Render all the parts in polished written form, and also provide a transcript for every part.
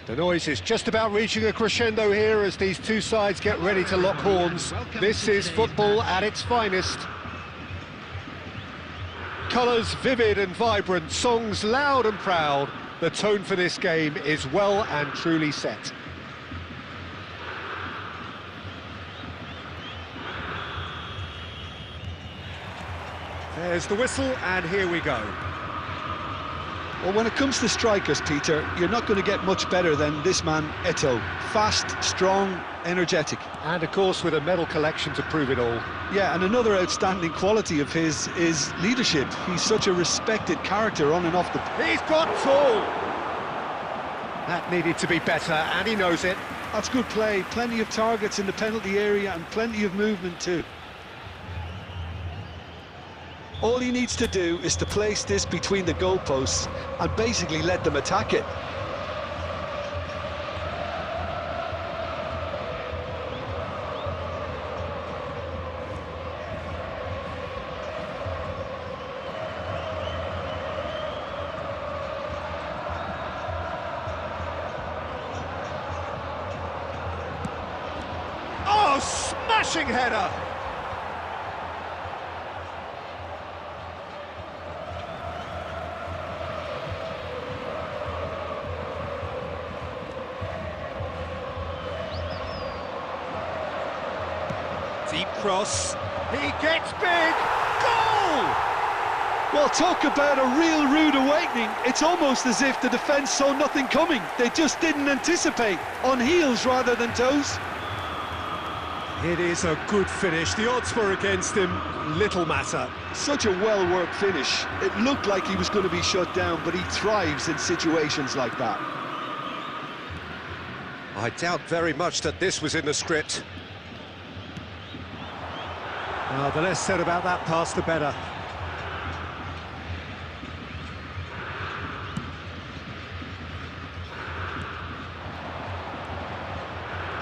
The noise is just about reaching a crescendo here as these two sides get ready to lock horns. This is football at its finest. Colours vivid and vibrant, songs loud and proud. The tone for this game is well and truly set. There's the whistle, and here we go. Well, when it comes to strikers, Peter, you're not going to get much better than this man, Eto'o. Fast, strong, energetic. And of course with a medal collection to prove it all. Yeah, and another outstanding quality of his is leadership. He's such a respected character on and off the pitch. He's got tall! That needed to be better, and he knows it. That's good play. Plenty of targets in the penalty area and plenty of movement too. All he needs to do is to place this between the goalposts and basically let them attack it. Oh, smashing header! Deep cross, he gets big, goal! Well, talk about a real rude awakening. It's almost as if the defence saw nothing coming. They just didn't anticipate, on heels rather than toes. It is a good finish. The odds were against him, little matter. Such a well-worked finish. It looked like he was going to be shut down, but he thrives in situations like that. I doubt very much that this was in the script. The less said about that pass, the better.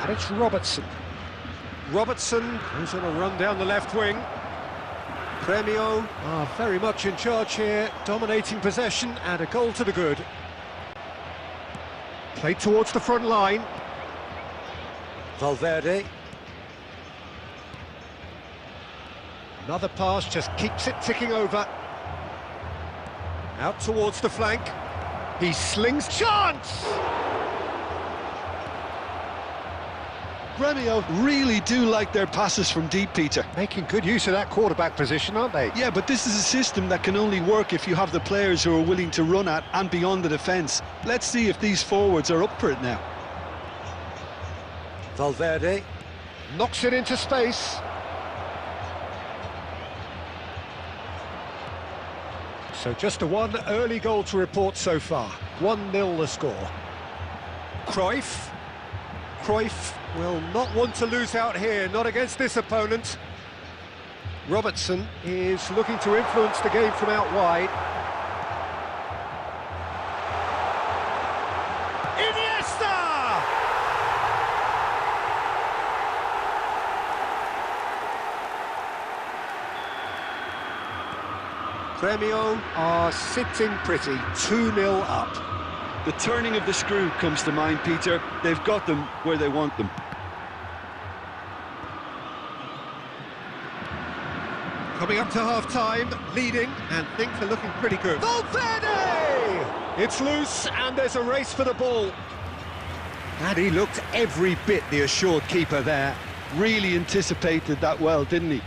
And it's Robertson. Robertson goes on a run down the left wing. Premio are very much in charge here, dominating possession and a goal to the good. Played towards the front line. Valverde. Another pass just keeps it ticking over. Out towards the flank. He slings chance! Gremio really do like their passes from deep, Peter. Making good use of that quarterback position, aren't they? Yeah, but this is a system that can only work if you have the players who are willing to run at and beyond the defence. Let's see if these forwards are up for it now. Valverde knocks it into space. So just a one early goal to report so far. 1-0 the score. Cruyff will not want to lose out here, not against this opponent. Robertson is looking to influence the game from out wide. Iniesta! Premio are sitting pretty, 2-0 up. The turning of the screw comes to mind, Peter. They've got them where they want them. Coming up to half-time, leading, and things are looking pretty good. Valverde! It's loose, and there's a race for the ball. And he looked every bit the assured keeper there. Really anticipated that well, didn't he?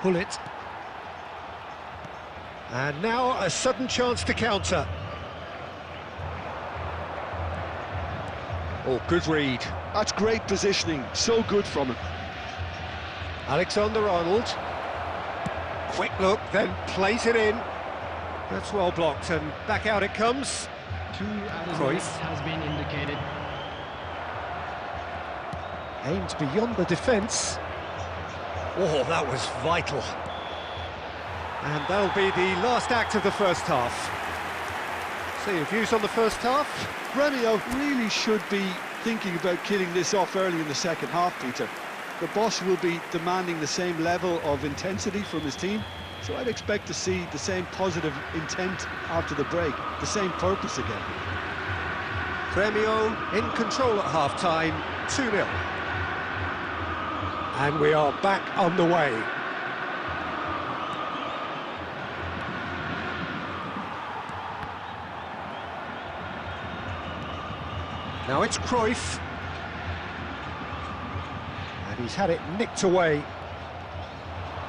Pull it. And now a sudden chance to counter. Oh, good read. That's great positioning, so good from him. Alexander-Arnold. Quick look, then plays it in. That's well blocked, and back out it comes. Cruyff has been indicated. Aimed beyond the defence. Oh, that was vital. And that'll be the last act of the first half. So your views on the first half? Gremio really should be thinking about killing this off early in the second half, Peter. The boss will be demanding the same level of intensity from his team, so I'd expect to see the same positive intent after the break, the same purpose again. Gremio in control at half-time, 2-0. And we are back on the way. Now it's Cruyff. And he's had it nicked away.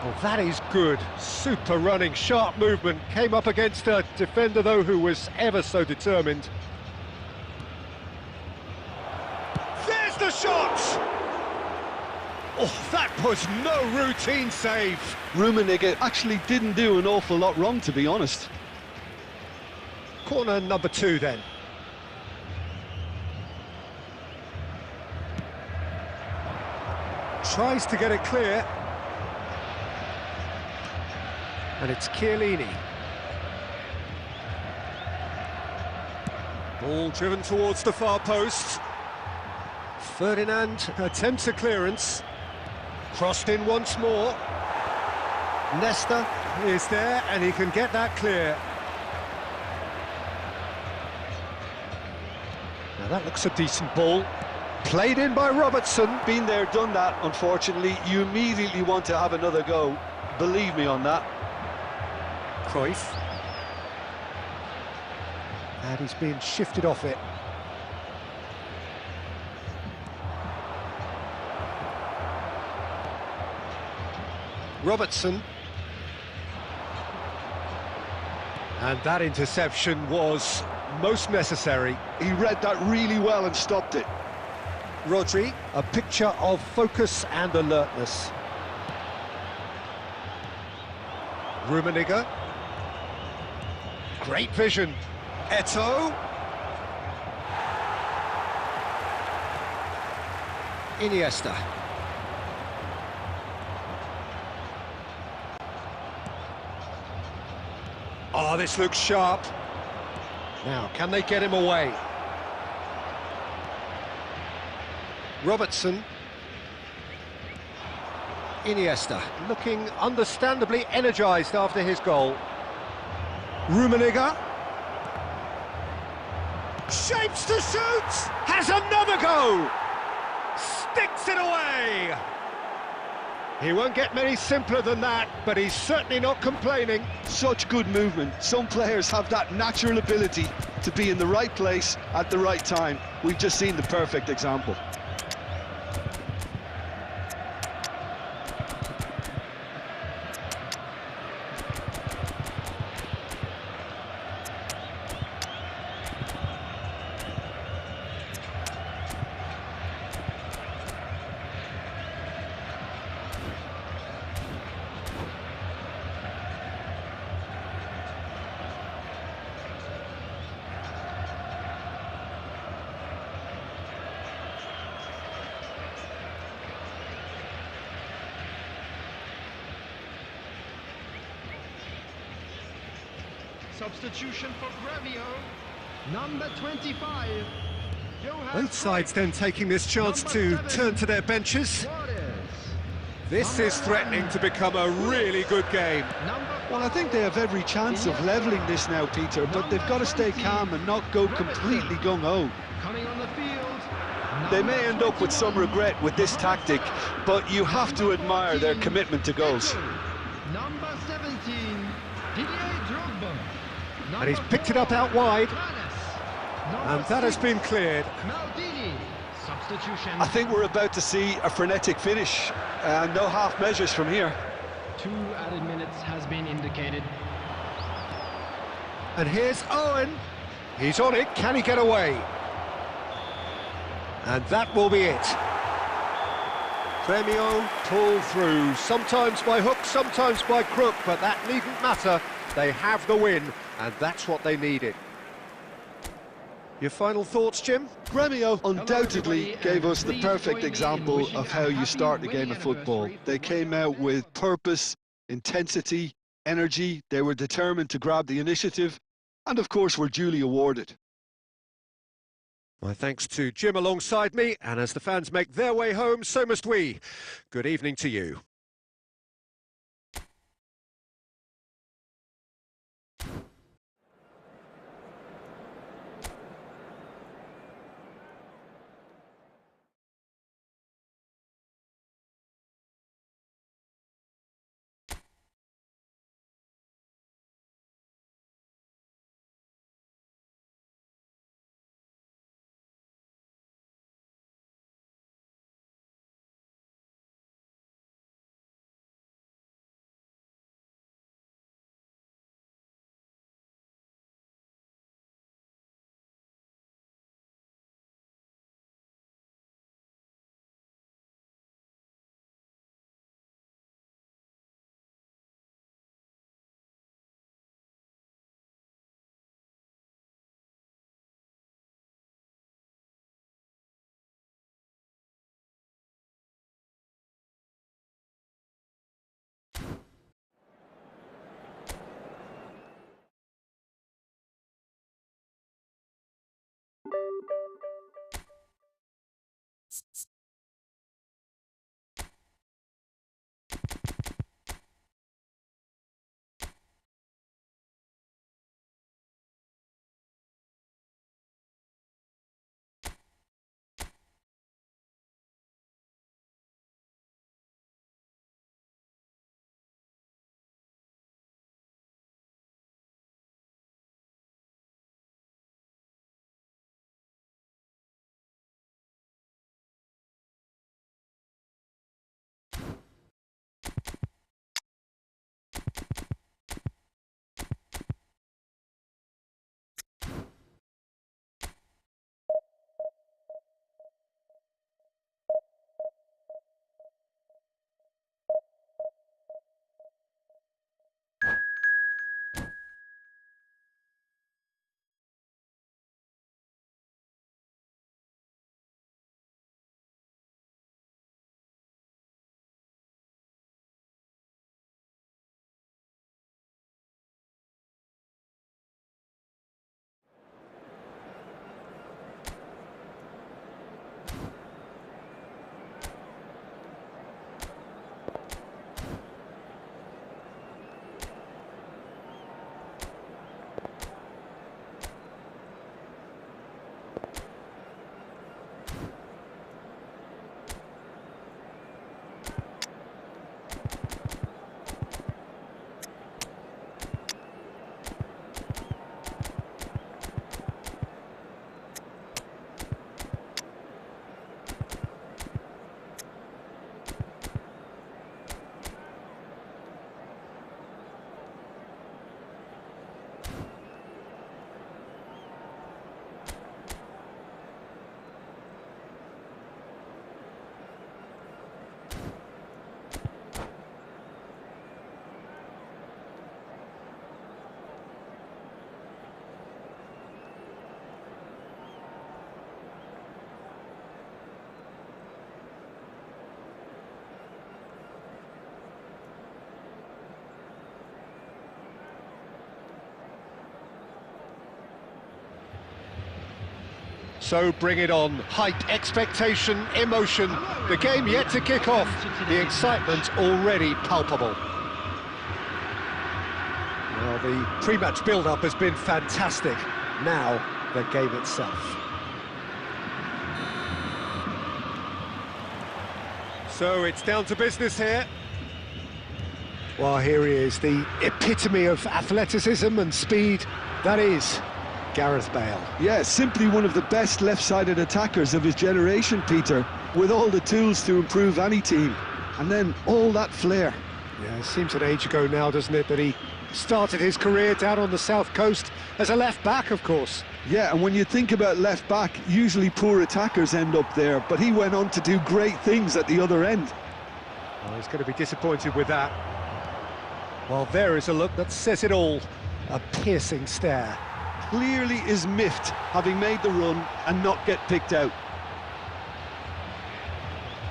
Oh, that is good. Super running, sharp movement. Came up against a defender, though, who was ever so determined. There's the shot! Oh, that was no routine save. Rummenigge actually didn't do an awful lot wrong, to be honest. Corner number 2, then. Tries to get it clear. And it's Chiellini. Ball driven towards the far post. Ferdinand attempts a clearance. Crossed in once more. Nesta is there and he can get that clear. Now that looks a decent ball. Played in by Robertson. Been there, done that, unfortunately. You immediately want to have another go. Believe me on that. Cruyff. And he's being shifted off it. Robertson. And that interception was most necessary. He read that really well and stopped it. Rodri, a picture of focus and alertness. Rummenigge. Great vision. Eto'o. Iniesta. Oh, this looks sharp. Now, can they get him away? Robertson. Iniesta, looking understandably energised after his goal. Rummenigge. Shapes to shoot! Has another go! Sticks it away! He won't get many simpler than that, but he's certainly not complaining. Such good movement. Some players have that natural ability to be in the right place at the right time. We've just seen the perfect example. Substitution for Gremio, number 25. Both sides then taking this chance to turn to their benches. This is threatening to become a really good game. Well, I think they have every chance of levelling this now, Peter, but they've got to stay calm and not go completely gung-ho. Coming on the field. They may end up with some regret with this tactic, but you have to admire their commitment to goals. Number 17, Didier Drogba. And he's picked it up out wide. And that has been cleared. Substitution. I think we're about to see a frenetic finish, and no half measures from here. 2 added minutes has been indicated. And here's Owen. He's on it. Can he get away? And that will be it. Gremio pull through, sometimes by hook, sometimes by crook, but that needn't matter. They have the win, and that's what they needed. Your final thoughts, Jim? Gremio undoubtedly gave us the perfect example of how you start a game of football. They came out with purpose, intensity, energy. They were determined to grab the initiative, And of course, were duly awarded. My thanks to Jim alongside me, and as the fans make their way home, so must we. Good evening to you. So bring it on. Hype, expectation, emotion. The game yet to kick off. The excitement already palpable. Well, the pre-match build-up has been fantastic. Now, the game itself. So it's down to business here. Well, here he is, the epitome of athleticism and speed. That is Gareth Bale. Yeah, simply one of the best left-sided attackers of his generation, Peter, with all the tools to improve any team. And then all that flair. Yeah, it seems an age ago now, doesn't it, that he started his career down on the south coast as a left-back, of course. Yeah, and when you think about left-back, usually poor attackers end up there, but he went on to do great things at the other end. Well, he's going to be disappointed with that. Well, there is a look that says it all. A piercing stare. Clearly is miffed, having made the run and not get picked out.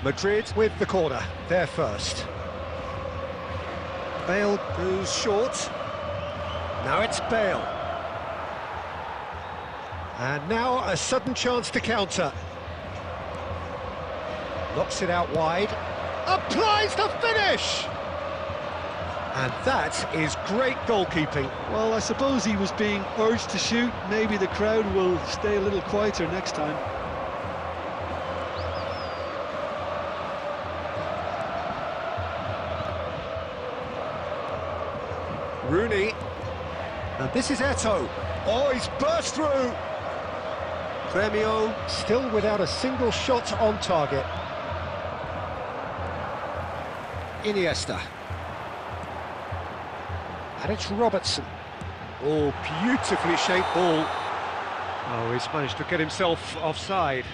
Madrid with the corner, there first. Bale goes short. Now it's Bale. And now a sudden chance to counter. Knocks it out wide. Applies the finish! And that is great goalkeeping. Well, I suppose he was being urged to shoot. Maybe the crowd will stay a little quieter next time. Rooney. And this is Eto'o. Oh, he's burst through. Premio still without a single shot on target. Iniesta. And it's Robertson. Oh, beautifully shaped ball. Oh, he's managed to get himself offside.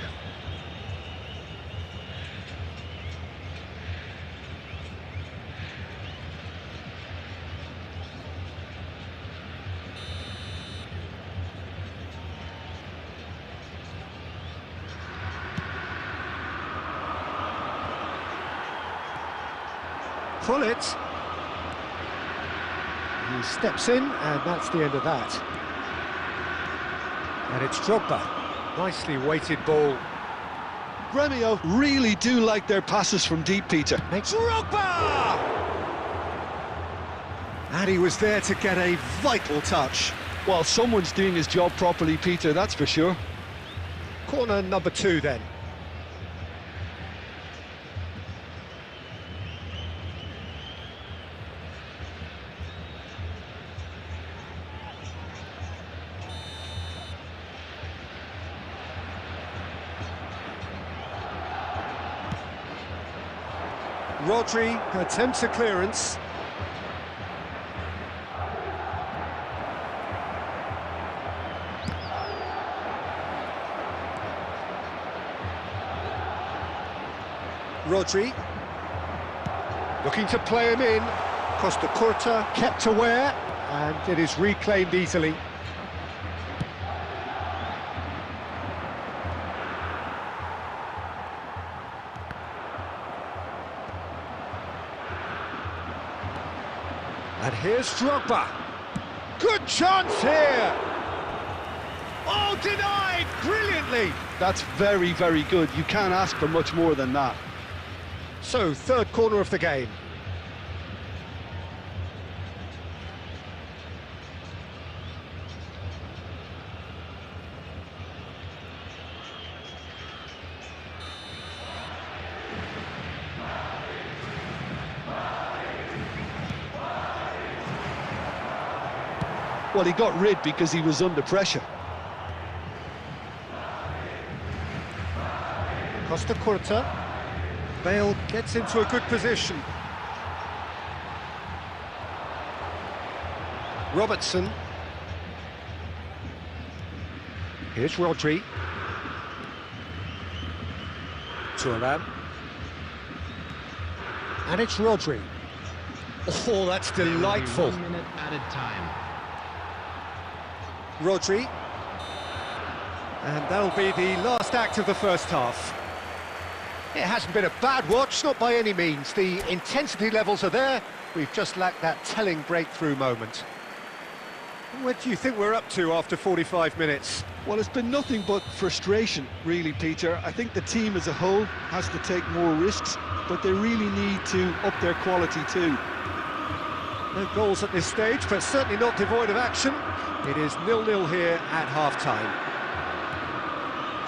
Pull it. He steps in, and that's the end of that. And it's Drogba. Nicely weighted ball. Gremio really do like their passes from deep, Peter. Makes Drogba! And he was there to get a vital touch. Well, someone's doing his job properly, Peter, that's for sure. Corner number 2 then. Rodri attempts a clearance. Rodri looking to play him in. Costa Curta kept aware, and it is reclaimed easily. And here's Drogba. Good chance here. Oh, denied brilliantly. That's very, very good. You can't ask for much more than that. So, third corner of the game. Well, he got rid because he was under pressure. Costa Curta. Bale gets into a good position. Robertson. Here's Rodri. Thuram. And it's Rodri. Oh, that's delightful. 1 minute added time. Rodri. And that'll be the last act of the first half. It hasn't been a bad watch, not by any means. The intensity levels are there. We've just lacked that telling breakthrough moment. What do you think we're up to after 45 minutes? Well, it's been nothing but frustration, really, Peter. I think the team as a whole has to take more risks, but they really need to up their quality too. No goals at this stage, but certainly not devoid of action. It is 0-0 here at half-time.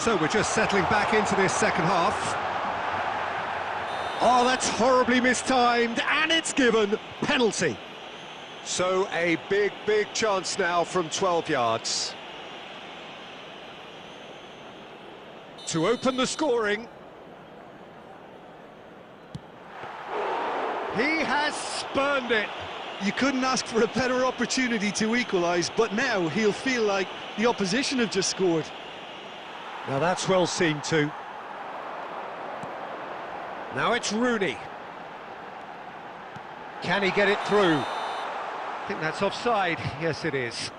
So we're just settling back into this second half. Oh, that's horribly mistimed, and it's given. Penalty. So a big, big chance now from 12 yards. To open the scoring. He has spurned it. You couldn't ask for a better opportunity to equalise, but now he'll feel like the opposition have just scored. Now that's well seen too. Now it's Rooney. Can he get it through? I think that's offside. Yes, it is.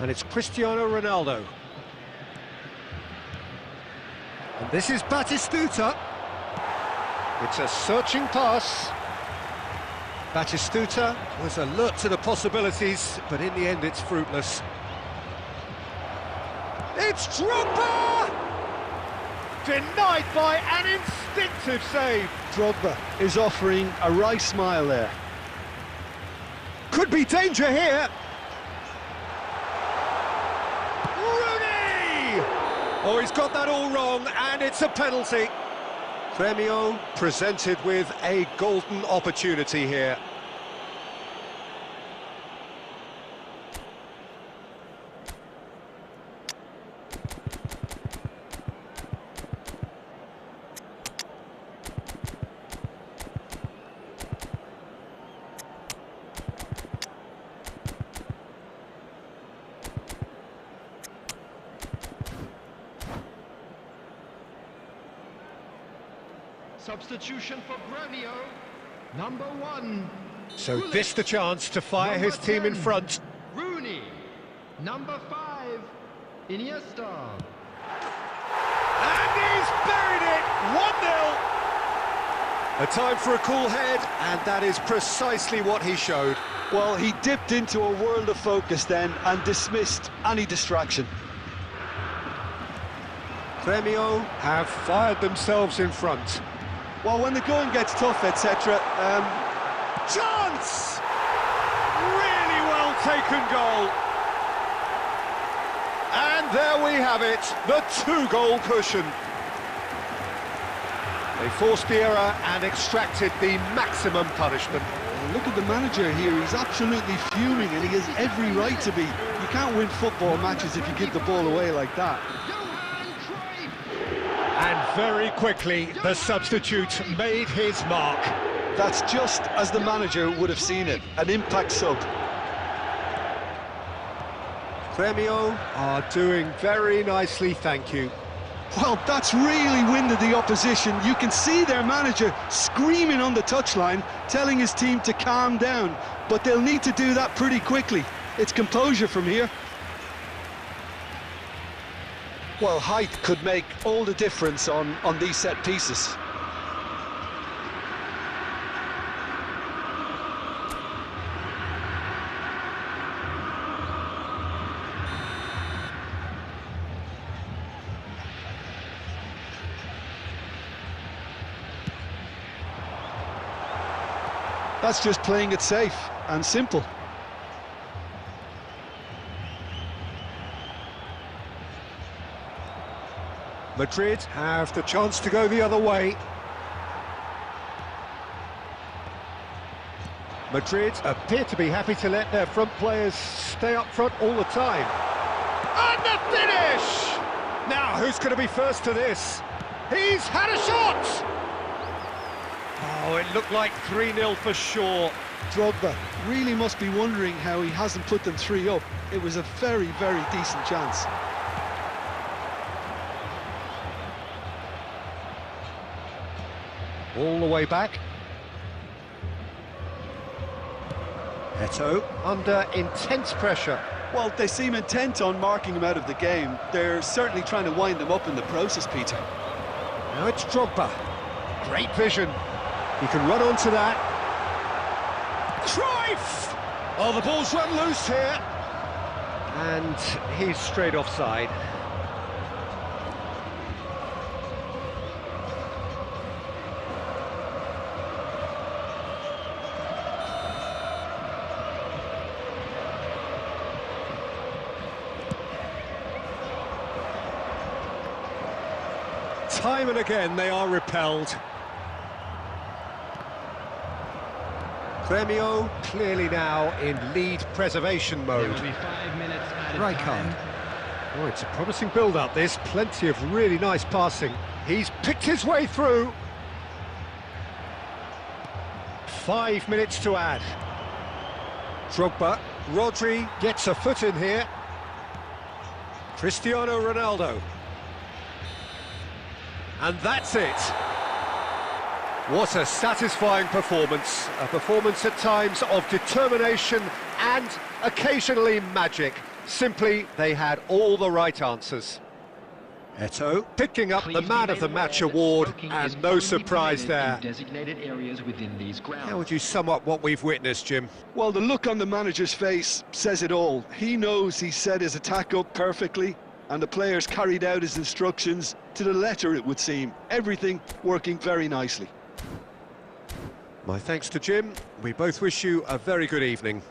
And it's Cristiano Ronaldo. And this is Batistuta. It's a searching pass. Batistuta was alert to the possibilities, but in the end it's fruitless. It's Drogba! Denied by an instinctive save. Drogba is offering a right smile there. Could be danger here. Rooney! Oh, he's got that all wrong, and it's a penalty. Gremio presented with a golden opportunity here. Substitution for Gremio. Number 1. So Gullit. this the chance to fire Number his team in 10, front. Rooney. Number 5. Iniesta. And he's buried it! 1-0! A time for a cool head, and that is precisely what he showed. Well, he dipped into a world of focus then and dismissed any distraction. Gremio have fired themselves in front. Well, when the going gets tough, etc., Chance! Really well taken goal. And there we have it, the 2-goal cushion. They forced the error and extracted the maximum punishment. look at the manager here, he's absolutely fuming and he has every right to be. You can't win football matches if you give the ball away like that. And very quickly, the substitute made his mark. That's just as the manager would have seen it, an impact sub. Gremio are doing very nicely, thank you. Well, that's really winded the opposition. You can see their manager screaming on the touchline, telling his team to calm down, but they'll need to do that pretty quickly. It's composure from here. Well, height could make all the difference on these set pieces. That's just playing it safe and simple. Madrid have the chance to go the other way. Madrid appear to be happy to let their front players stay up front all the time. And the finish! Now, who's going to be first to this? He's had a shot! Oh, it looked like 3-0 for sure. Drogba really must be wondering how he hasn't put them 3 up. It was a very, very decent chance. All the way back. Eto'o under intense pressure. Well, they seem intent on marking him out of the game. They're certainly trying to wind them up in the process, Peter. Now it's Drogba. Great vision. He can run onto that. Cruyff! Oh, the ball's run loose here. And he's straight offside. Time and again they are repelled. Gremio clearly now in lead preservation mode. There will be 5 minutes added Right time. card. Oh, it's a promising build-up, this. Plenty of really nice passing. He's picked his way through. 5 minutes to add. Drogba. Rodri gets a foot in here. Cristiano Ronaldo. And that's it. What a satisfying performance. A performance at times of determination and occasionally magic. Simply, they had all the right answers. Eto picking up the Man of the Match award, and no surprise there. Designated areas within these grounds. How would you sum up what we've witnessed, Jim? Well, the look on the manager's face says it all. He knows he set his attack up perfectly, and the players carried out his instructions to the letter, it would seem. Everything working very nicely. My thanks to Jim. We both wish you a very good evening.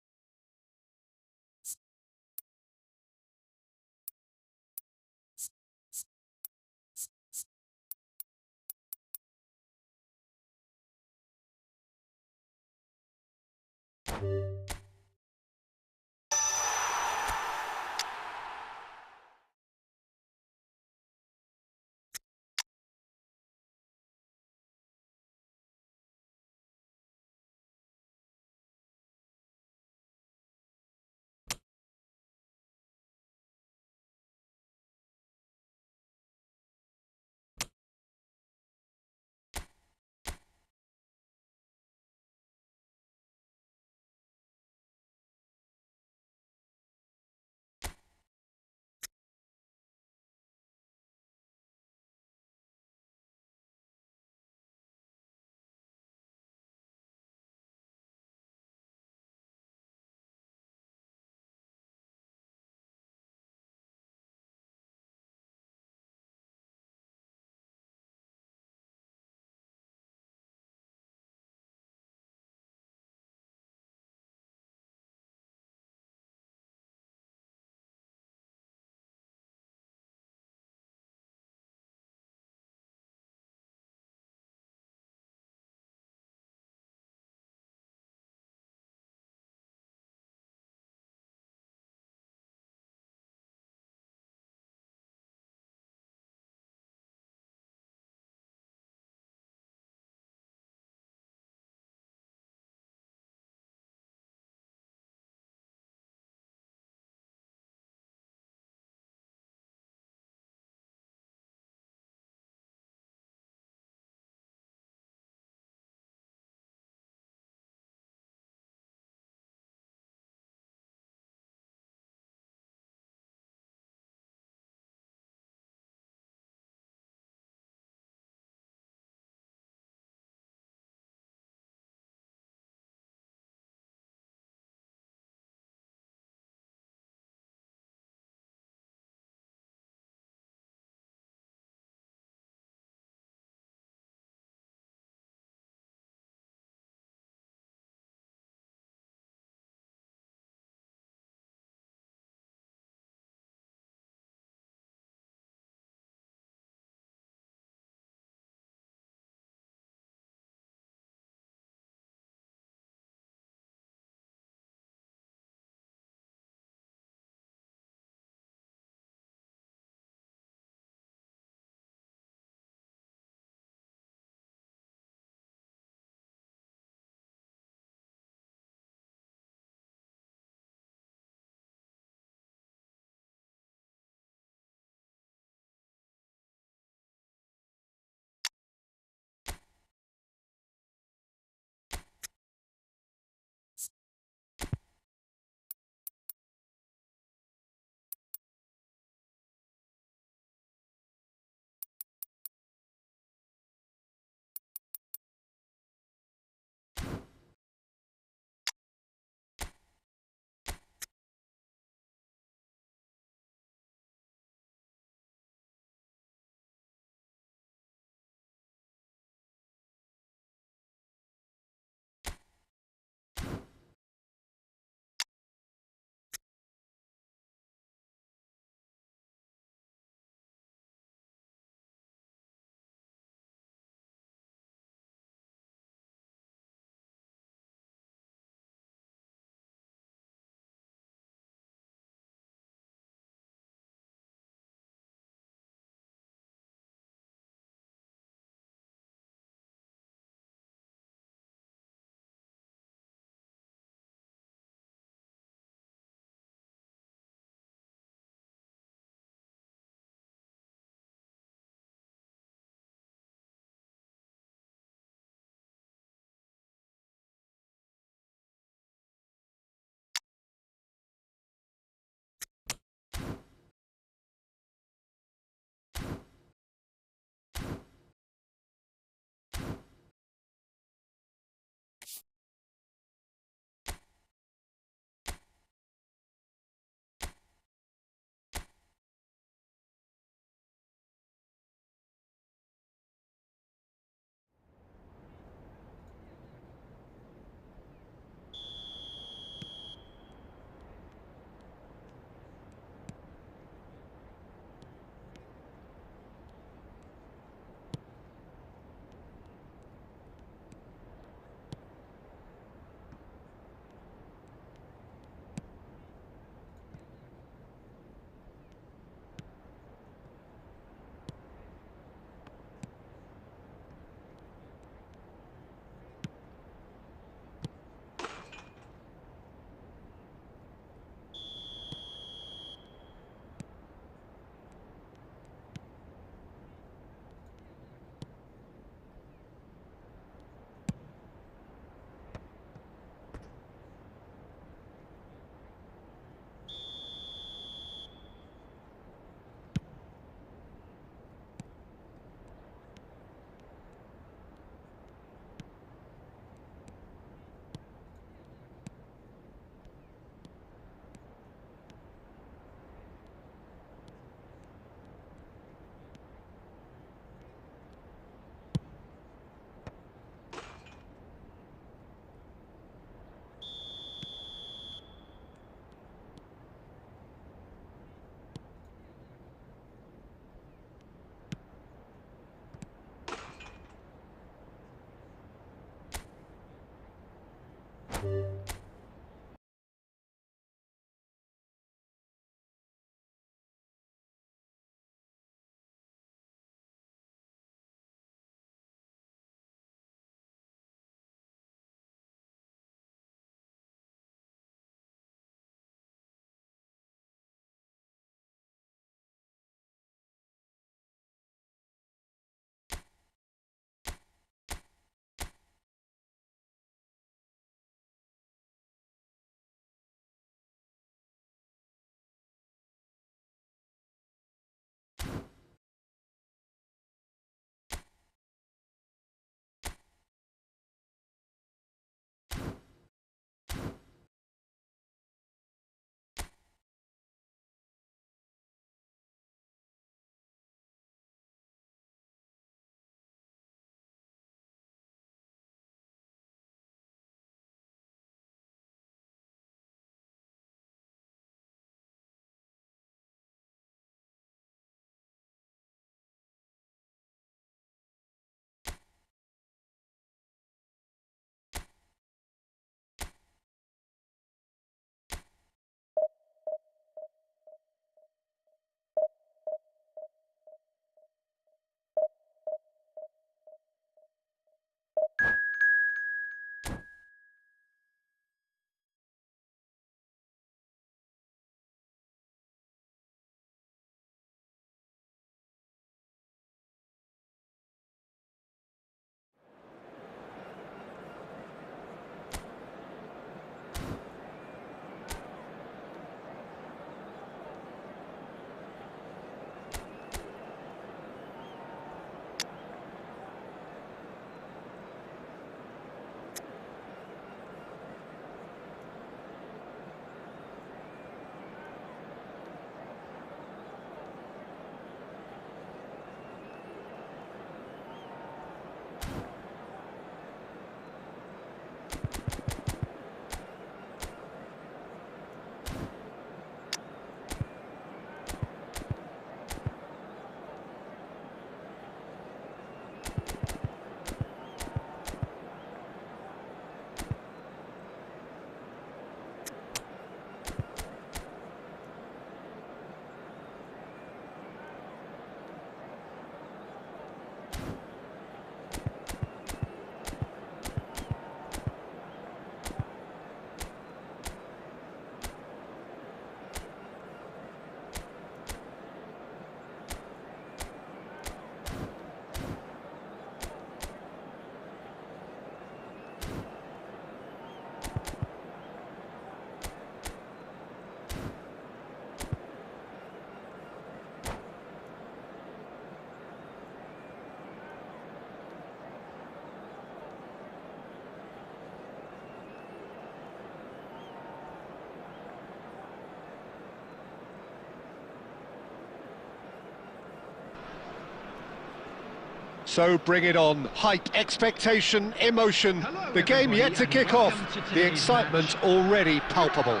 So bring it on. Hype, expectation, emotion. Hello, The game yet to everybody, kick and off. welcome to The today's excitement match. already palpable.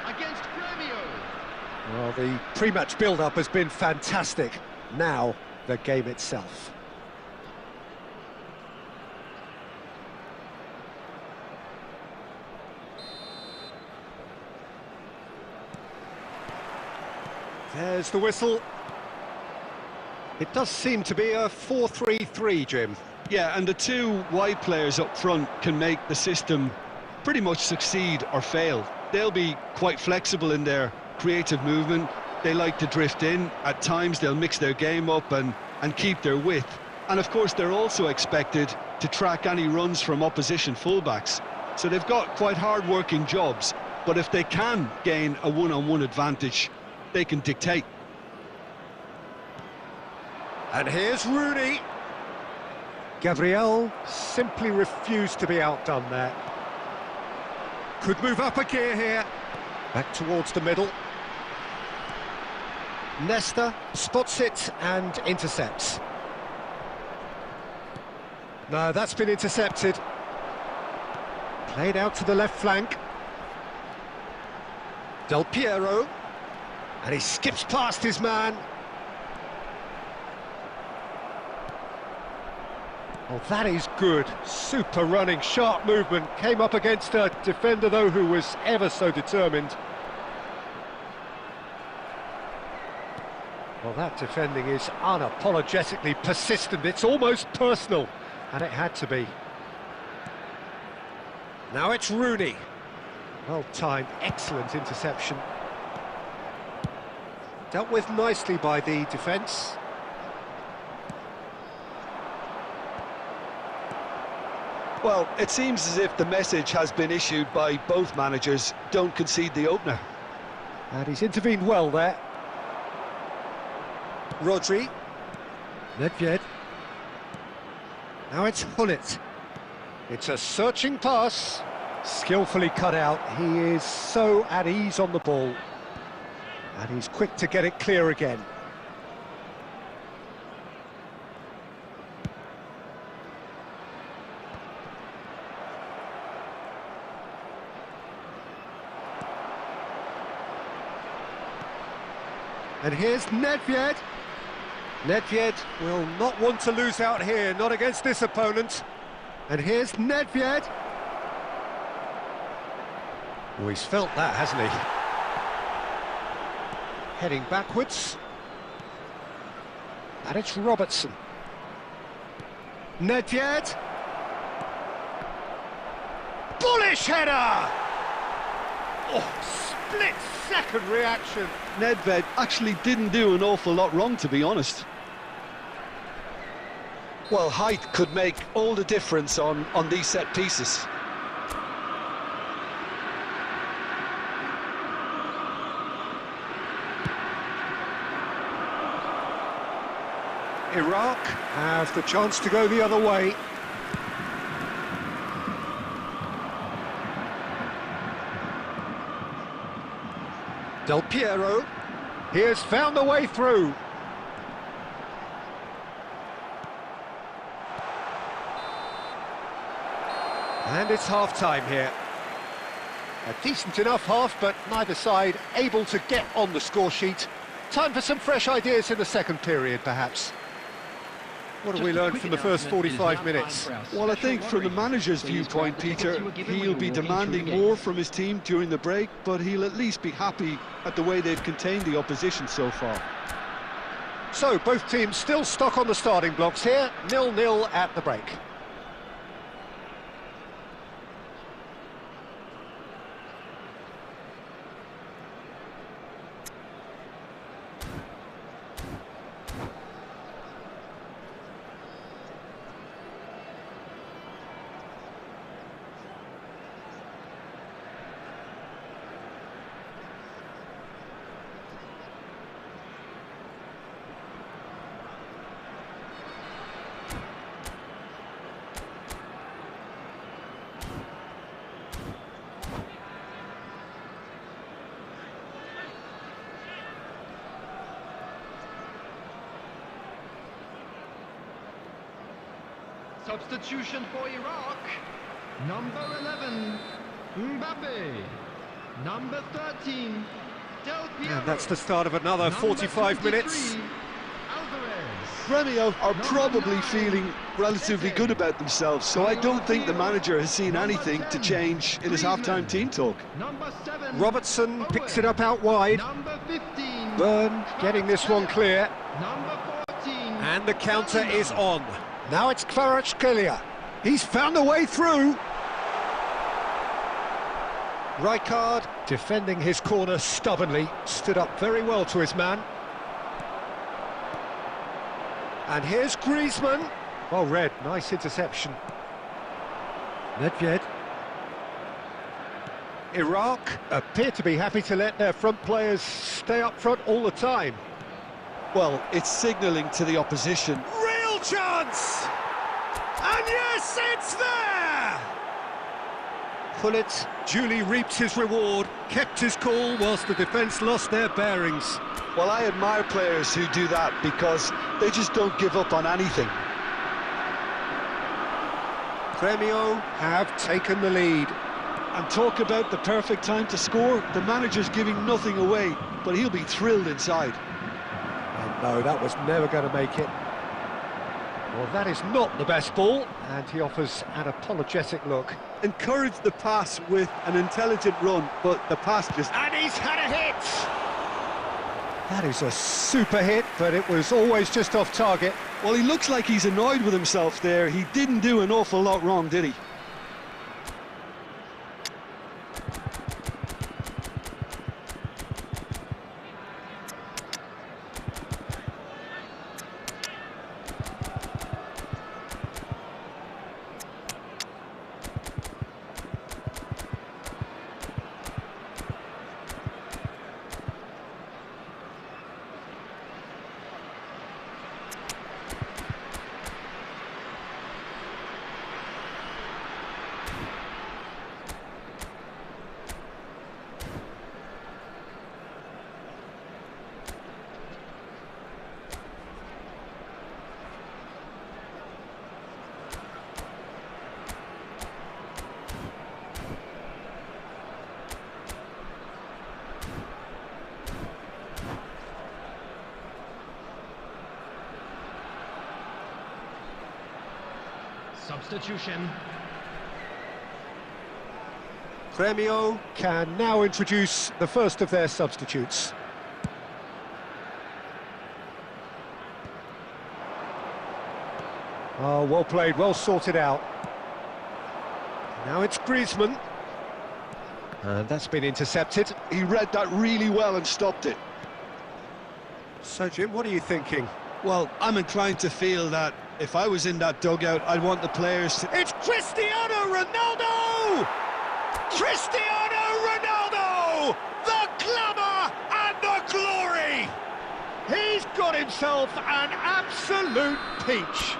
Against Gremio. Well, the pre-match build-up has been fantastic. Now, the game itself. There's the whistle. It does seem to be a 4-3-3, Jim. Yeah, and the two wide players up front can make the system pretty much succeed or fail. They'll be quite flexible in their creative movement. They like to drift in. At times they'll mix their game up and keep their width. And of course they're also expected to track any runs from opposition fullbacks. So they've got quite hard-working jobs, but if they can gain a one-on-one advantage, they can dictate. And here's Rooney. Gabriel simply refused to be outdone there. Could move up a gear here. Back towards the middle. Nesta spots it and intercepts. No, that's been intercepted. Played out to the left flank. Del Piero. And he skips past his man. Oh, that is good. Super running, sharp movement. Came up against a defender, though, who was ever so determined. Well, that defending is unapologetically persistent. It's almost personal, and it had to be. Now it's Rooney. Well-timed, excellent interception. Dealt with nicely by the defence. Well, it seems as if the message has been issued by both managers: don't concede the opener. And he's intervened well there. Rodri. Nedved. Now it's Hullet. It's a searching pass. Skillfully cut out. He is so at ease on the ball. And he's quick to get it clear again. And here's Nedved. Nedved will not want to lose out here, not against this opponent. And here's Nedved. Oh, he's felt that, hasn't he? Heading backwards. And it's Robertson. Nedved. Bullish header! Oh, split-second reaction. Nedved actually didn't do an awful lot wrong, to be honest. Well, height could make all the difference on these set pieces. Iraq have the chance to go the other way. Del Piero, he has found a way through. And it's half-time here. A decent enough half, but neither side able to get on the score sheet. Time for some fresh ideas in the second period, perhaps. What have we learned from the first 45 minutes? Well, I think from the manager's viewpoint, Peter, he'll be demanding more from his team during the break, but he'll at least be happy at the way they've contained the opposition so far. So, both teams still stuck on the starting blocks here, 0-0 at the break. Substitution for Iraq. Number 11, Mbappe. Number 13, Del Piero. And that's the start of another 45 minutes. Gremio are probably feeling relatively good about themselves, so I don't think the manager has seen anything to change in his half-time team talk. Robertson picks it up out wide. Number 15, Byrne getting this one clear. number 14, And the counter is on. Now it's Kvaratskhelia. He's found a way through. Rijkaard defending his corner stubbornly. Stood up very well to his man. And here's Griezmann. Well read, nice interception. Nedved. Iraq appear to be happy to let their front players stay up front all the time. Well, it's signalling to the opposition. Real chance! And yes, it's there! Hullet duly reaps his reward, kept his cool whilst the defence lost their bearings. Well, I admire players who do that because they just don't give up on anything. Gremio have taken the lead. And talk about the perfect time to score. The manager's giving nothing away, but he'll be thrilled inside. And no, that was never going to make it. Well, that is not the best ball, and he offers an apologetic look. Encouraged the pass with an intelligent run, but the pass just... And he's had a hit! That is a super hit, but it was always just off target. Well, he looks like he's annoyed with himself there. He didn't do an awful lot wrong, did he? Substitution. Gremio can now introduce the first of their substitutes. Oh, well played, well sorted out. Now it's Griezmann. And that's been intercepted. He read that really well and stopped it. So, Jim, what are you thinking? Well, I'm inclined to feel that if I was in that dugout, I'd want the players to... It's Cristiano Ronaldo! Cristiano Ronaldo! The glamour and the glory! He's got himself an absolute peach.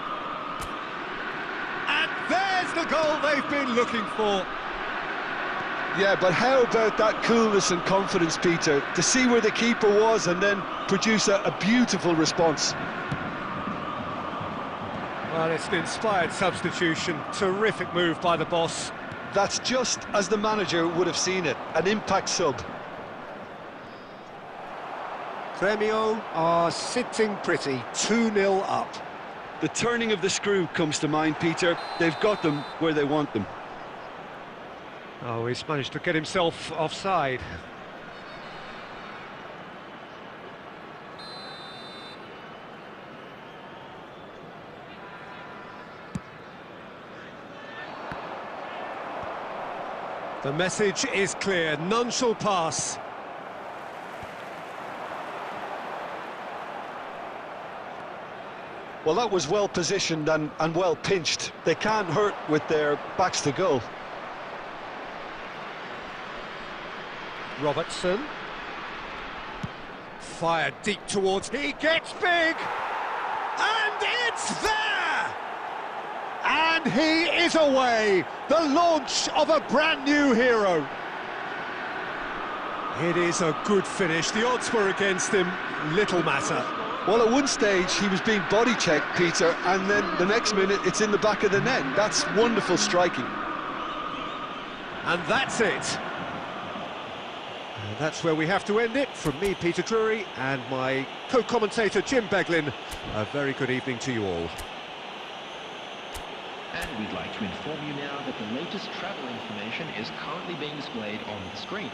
And there's the goal they've been looking for. Yeah, but how about that coolness and confidence, Peter, to see where the keeper was and then produce a beautiful response. Well, it's an inspired substitution. Terrific move by the boss. That's just as the manager would have seen it, an impact sub. Gremio are sitting pretty, 2-0 up. The turning of the screw comes to mind, Peter. They've got them where they want them. Oh, he's managed to get himself offside. The message is clear, none shall pass. Well, that was well positioned and well pinched. They can't hurt with their backs to goal. Robertson. Fired deep towards... He gets big! And it's there! And he is away! The launch of a brand new hero. It is a good finish. The odds were against him. Little matter. Well, at one stage, he was being body-checked, Peter, and then the next minute, it's in the back of the net. That's wonderful striking. And that's it. And that's where we have to end it. From me, Peter Drury, and my co-commentator, Jim Beglin. A very good evening to you all. And we'd like to inform you now that the latest travel information is currently being displayed on the screen.